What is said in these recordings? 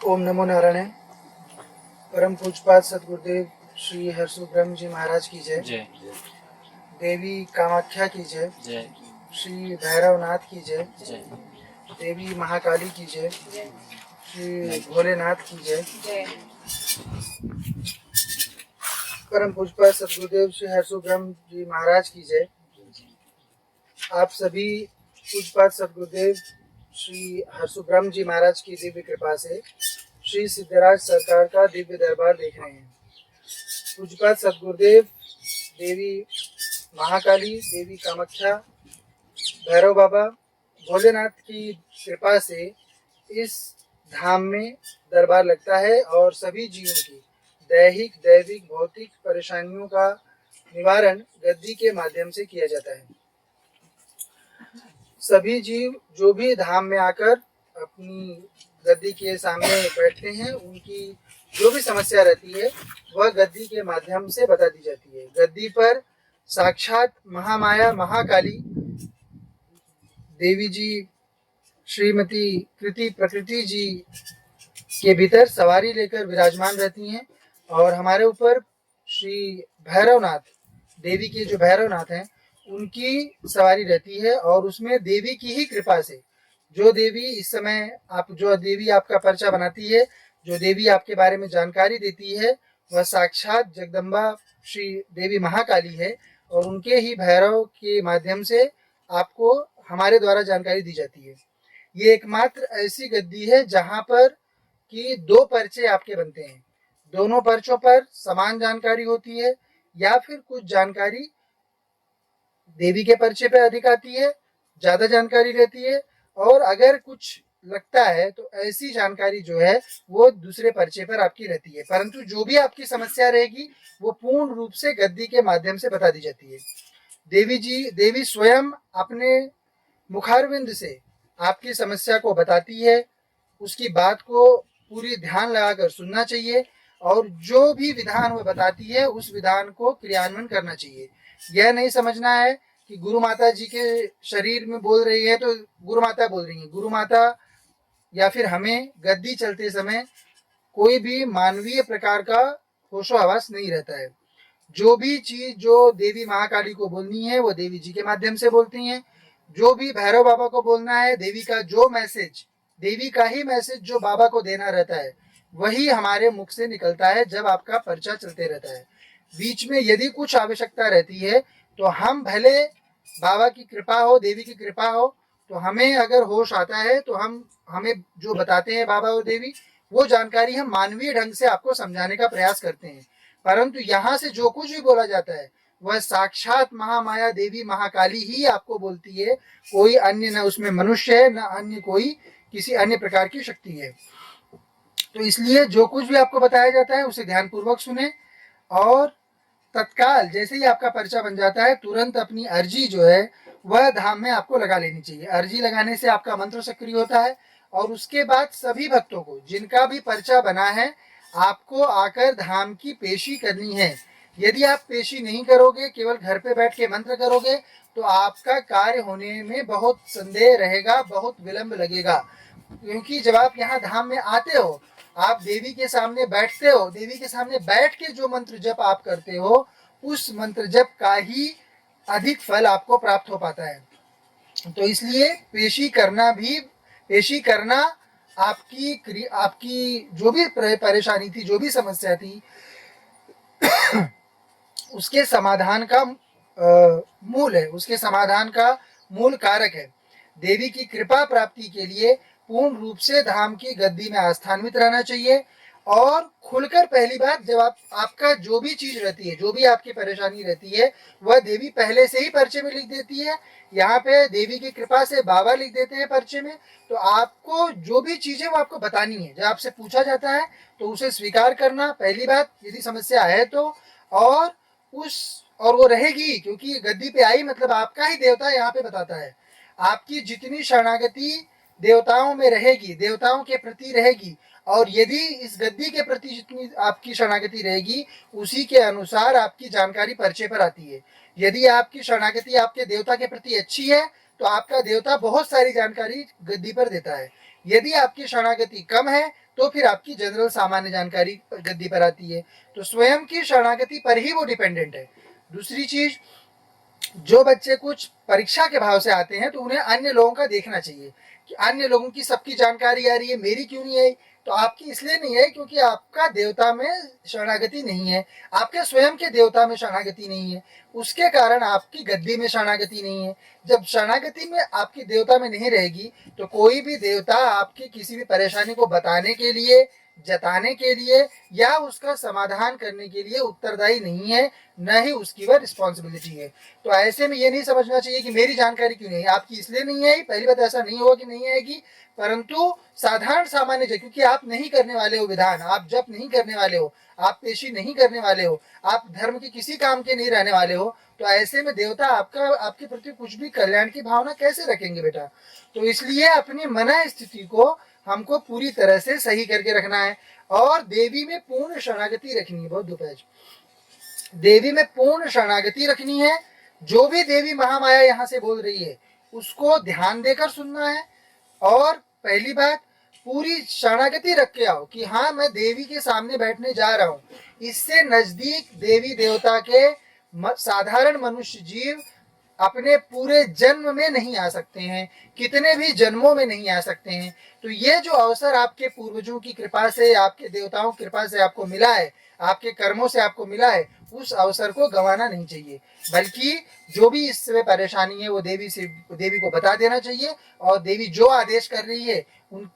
ओम नमो नारायण। परम पूजपाद सदगुरुदेव श्री हरसु ब्रह्म जी महाराज की जय। जय। देवी कामाख्या की जय। जय। श्री भैरवनाथ की जय। जय। देवी महाकाली की जय। श्री भोलेनाथ की जय। परम पूजपाद सदगुरुदेव श्री हरसु ब्रह्म जी महाराज की जय। आप सभी पूजपाद सदगुरुदेव श्री हरसु ब्रह्म जी महाराज की दिव्य कृपा से श्री सिद्धराज सरकार का दिव्य दरबार देख रहे हैं। पूजपाद सदगुरुदेव देवी महाकाली, देवी कामाख्या, भैरव बाबा, भोलेनाथ की कृपा से इस धाम में दरबार लगता है और सभी जीवों की दैहिक, दैविक, भौतिक परेशानियों का निवारण गद्दी के माध्यम से किया जाता है। सभी जीव जो भी धाम में आकर अपनी गद्दी के सामने बैठते हैं, उनकी जो भी समस्या रहती है वह गद्दी के माध्यम से बता दी जाती है। गद्दी पर साक्षात महामाया महाकाली देवी जी श्रीमती कृति प्रकृति जी के भीतर सवारी लेकर विराजमान रहती हैं और हमारे ऊपर श्री भैरवनाथ, देवी के जो भैरवनाथ हैं, उनकी सवारी रहती है और उसमें देवी की ही कृपा से जो देवी इस समय जो देवी आपका पर्चा बनाती है, जो देवी आपके बारे में जानकारी देती है, वह साक्षात जगदम्बा श्री देवी महाकाली है और उनके ही भैरव के माध्यम से आपको हमारे द्वारा जानकारी दी जाती है। ये एकमात्र ऐसी गद्दी है जहां पर कि दो पर्चे आपके बनते हैं, दोनों पर्चों पर समान जानकारी होती है या फिर कुछ जानकारी देवी के पर्चे पे अधिक आती है, ज्यादा जानकारी रहती है, और अगर कुछ लगता है तो ऐसी जानकारी जो है वो दूसरे पर्चे पर आपकी रहती है, परंतु जो भी आपकी समस्या रहेगी वो पूर्ण रूप से गद्दी के माध्यम से बता दी जाती है। देवी स्वयं अपने मुखारविंद से आपकी समस्या को बताती है। उसकी बात को पूरी ध्यान लगाकर सुनना चाहिए और जो भी विधान वो बताती है उस विधान को क्रियान्वयन करना चाहिए। यह नहीं समझना है कि गुरु माता जी के शरीर में बोल रही है तो गुरु माता बोल रही है। गुरु माता या फिर हमें गद्दी चलते समय कोई भी मानवीय प्रकार का होशोहवास नहीं रहता है। जो भी चीज जो देवी महाकाली को बोलनी है वो देवी जी के माध्यम से बोलती हैं। जो भी भैरव बाबा को बोलना है, देवी का जो मैसेज, देवी का ही मैसेज जो बाबा को देना रहता है वही हमारे मुख से निकलता है जब आपका पर्चा चलते रहता है। बीच में यदि कुछ आवश्यकता रहती है तो हम भले बाबा की कृपा हो, देवी की कृपा हो, तो हमें अगर होश आता है तो हमें जो बताते हैं बाबा और देवी वो जानकारी हम मानवीय ढंग से आपको समझाने का प्रयास करते हैं। परंतु यहाँ से जो कुछ भी बोला जाता है वह साक्षात महामाया देवी महाकाली ही आपको बोलती है। कोई अन्य न उसमें मनुष्य है, न अन्य कोई किसी अन्य प्रकार की शक्ति है। तो इसलिए जो कुछ भी आपको बताया जाता है उसे ध्यानपूर्वक सुने और तत्काल जैसे ही आपका पर्चा बन जाता है तुरंत अपनी अर्जी जो है वह धाम में आपको लगा लेनी चाहिए। अर्जी लगाने से आपका मंत्र सक्रिय होता है और उसके बाद सभी भक्तों को जिनका भी पर्चा बना है आपको आकर धाम की पेशी करनी है। यदि आप पेशी नहीं करोगे, केवल घर पे बैठ के मंत्र करोगे, तो आपका कार्य होने में बहुत संदेह रहेगा, बहुत विलंब लगेगा। क्योंकि जब आप यहाँ धाम में आते हो, आप देवी के सामने बैठते हो, देवी के सामने बैठ के जो मंत्र जप आप करते हो उस मंत्र जप का ही अधिक फल आपको प्राप्त हो पाता है। तो इसलिए पेशी करना आपकी जो भी परेशानी थी, जो भी समस्या थी, उसके समाधान का मूल है, उसके समाधान का मूल कारक है। देवी की कृपा प्राप्ति के लिए पूर्ण रूप से धाम की गद्दी में आस्थान्वित रहना चाहिए और खुलकर पहली बात, जब आपका जो भी चीज रहती है, जो भी आपकी परेशानी रहती है, वह देवी पहले से ही पर्चे में लिख देती है। यहाँ पे देवी की कृपा से बाबा लिख देते हैं पर्चे में। तो आपको जो भी चीज है वो आपको बतानी है। जब आपसे पूछा जाता है तो उसे स्वीकार करना पहली बात, यदि समस्या है तो, और वो रहेगी, क्योंकि गद्दी पे आई मतलब आपका ही देवता यहाँ पे बताता है। आपकी जितनी शरणागति देवताओं में रहेगी, देवताओं के प्रति रहेगी, और यदि इस गद्दी के प्रति जितनी आपकी शरणागति रहेगी उसी के अनुसार आपकी जानकारी पर्चे पर आती है। यदि आपकी शरणागति आपके देवता के प्रति अच्छी है तो आपका देवता बहुत सारी जानकारी गद्दी पर देता है। यदि आपकी शरणागति कम है तो फिर आपकी जनरल सामान्य जानकारी गद्दी पर आती है। तो स्वयं की शरणागति पर ही वो डिपेंडेंट है। दूसरी चीज, जो बच्चे कुछ परीक्षा के भाव से आते हैं तो उन्हें अन्य लोगों का देखना चाहिए कि अन्य लोगों की सबकी जानकारी आ रही है, मेरी क्यों नहीं आई। तो आपकी इसलिए नहीं है क्योंकि आपका देवता में शरणागति नहीं है, आपके स्वयं के देवता में शरणागति नहीं है, उसके कारण आपकी गद्दी में शरणागति नहीं है। जब शरणागति में आपकी देवता में नहीं रहेगी तो कोई भी देवता आपकी किसी भी परेशानी को बताने के लिए, जताने के लिए या उसका समाधान करने के लिए उत्तरदायी नहीं है, न ही उसकी वह रिस्पॉन्सिबिलिटी है। तो ऐसे में ये नहीं समझना चाहिए कि मेरी जानकारी क्यों नहीं है, आपकी इसलिए नहीं आई। पहली बात, ऐसा नहीं होगा कि नहीं आएगी, परंतु साधारण सामान्य, क्योंकि आप नहीं करने वाले हो विधान, आप जप नहीं करने वाले हो, आप पेशी नहीं करने वाले हो, आप धर्म के किसी काम के नहीं रहने वाले हो, तो ऐसे में देवता आपके प्रति कुछ भी कल्याण की भावना कैसे रखेंगे बेटा। तो इसलिए अपनी मन स्थिति को हमको पूरी तरह से सही करके रखना है और देवी में पूर्ण शरणागति रखनी है। बहुत दोपहर, देवी में पूर्ण शरणागति रखनी है। जो भी देवी महामाया यहाँ से बोल रही है उसको ध्यान देकर सुनना है। और पहली बात, पूरी शरणागति रख के आओ कि हाँ मैं देवी के सामने बैठने जा रहा हूँ। इससे नजदीक देवी देवता के साधारण मनुष्य जीव अपने पूरे जन्म में नहीं आ सकते हैं, कितने भी जन्मों में नहीं आ सकते हैं। तो ये जो अवसर आपके पूर्वजों की कृपा से, आपके देवताओं की कृपा से आपको मिला है, आपके कर्मों से आपको मिला है, उस अवसर को गंवाना नहीं चाहिए, बल्कि जो भी इस समय परेशानी है वो देवी को बता देना चाहिए। और देवी जो आदेश कर रही है उन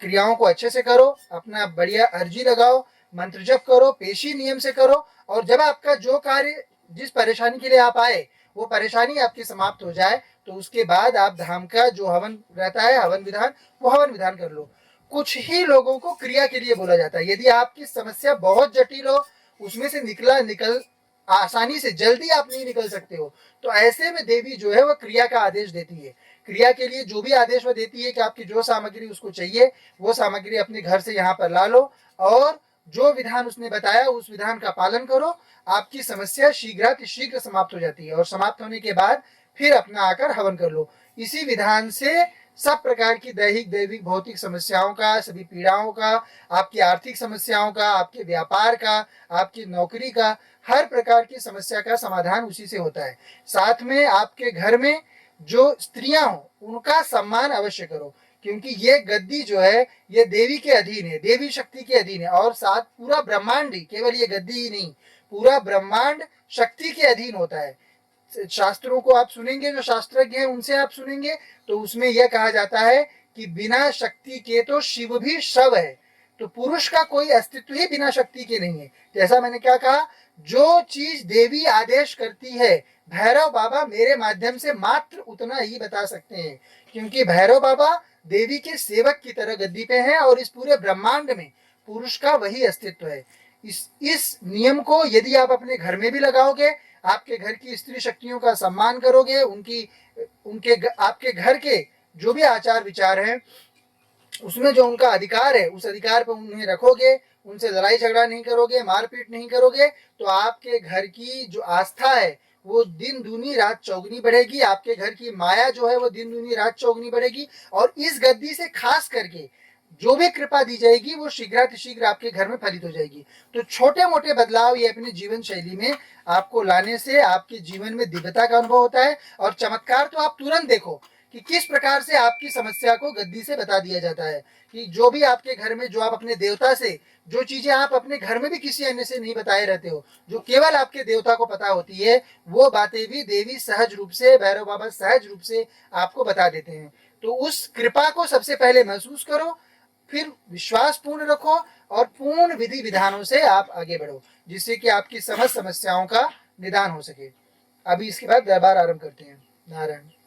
क्रियाओं को अच्छे से करो, अपना बढ़िया अर्जी लगाओ, मंत्र जप करो, पेशी नियम से करो। और जब आपका जो कार्य, जिस परेशानी के लिए आप आए, वो परेशानी आपकी समाप्त हो जाए तो उसके बाद आप धाम का जो हवन रहता है, हवन विधान, वो हवन विधान कर लो। कुछ ही लोगों को क्रिया के लिए बोला जाता है। यदि आपकी समस्या बहुत जटिल हो, उसमें से निकल आसानी से जल्दी आप नहीं निकल सकते हो, तो ऐसे में देवी जो है वह क्रिया का आदेश देती है। क्रिया के लिए जो भी आदेश वह देती है कि आपकी जो सामग्री उसको चाहिए वो सामग्री अपने घर से यहाँ पर ला लो और जो विधान उसने बताया उस विधान का पालन करो, आपकी समस्या शीघ्र समाप्त हो जाती है। और समाप्त होने के बाद फिर अपना आकर हवन कर लो। इसी विधान से सब प्रकार की दैहिक दैविक भौतिक समस्याओं का, सभी पीड़ाओं का, आपकी आर्थिक समस्याओं का, आपके व्यापार का, आपकी नौकरी का, हर प्रकार की समस्या का समाधान उसी से होता है। साथ में आपके घर में जो स्त्रियां हो उनका सम्मान अवश्य करो, क्योंकि ये गद्दी जो है ये देवी के अधीन है, देवी शक्ति के अधीन है। और साथ पूरा ब्रह्मांड ही, केवल ये गद्दी ही नहीं, पूरा ब्रह्मांड शक्ति के अधीन होता है। शास्त्रों को आप सुनेंगे, जो शास्त्रज्ञ हैं उनसे आप सुनेंगे तो उसमें यह कहा जाता है कि बिना शक्ति के तो शिव भी शव है। तो पुरुष का कोई अस्तित्व ही बिना शक्ति के नहीं है। जैसा मैंने क्या कहा, जो चीज देवी आदेश करती है भैरव बाबा मेरे माध्यम से मात्र उतना ही बता सकते हैं, क्योंकि भैरव बाबा देवी के सेवक की तरह गद्दी पे हैं और इस पूरे ब्रह्मांड में पुरुष का वही अस्तित्व है। इस नियम को यदि आप अपने घर में भी लगाओगे, आपके घर की स्त्री शक्तियों का सम्मान करोगे, आपके घर के जो भी आचार विचार हैं उसमें जो उनका अधिकार है उस अधिकार पर उन्हें रखोगे, उनसे लड़ाई झगड़ा नहीं करोगे, मारपीट नहीं करोगे, तो आपके घर की जो आस्था है वो दिन दूनी रात चौगनी बढ़ेगी। आपके घर की माया जो है वो दिन दूनी रात चौगनी बढ़ेगी। और इस गद्दी से खास करके जो भी कृपा दी जाएगी वो शीघ्र आपके घर में फलित हो जाएगी। तो छोटे मोटे बदलाव ये अपनी जीवन शैली में आपको लाने से आपके जीवन में दिव्यता का अनुभव होता है। और चमत्कार तो आप तुरंत देखो कि किस प्रकार से आपकी समस्या को गद्दी से बता दिया जाता है कि जो भी आपके घर में, जो आप अपने देवता से, जो चीजें आप अपने घर में भी किसी अन्य से नहीं बताए रहते हो, जो केवल आपके देवता को पता होती है, वो बातें भी देवी सहज रूप से, भैरव बाबा सहज रूप से आपको बता देते हैं। तो उस कृपा को सबसे पहले महसूस करो, फिर विश्वास पूर्ण रखो और पूर्ण विधि विधानों से आप आगे बढ़ो, जिससे कि आपकी समस्त समस्याओं का निदान हो सके। अभी इसके बाद दरबार आरंभ करते हैं। नारायण।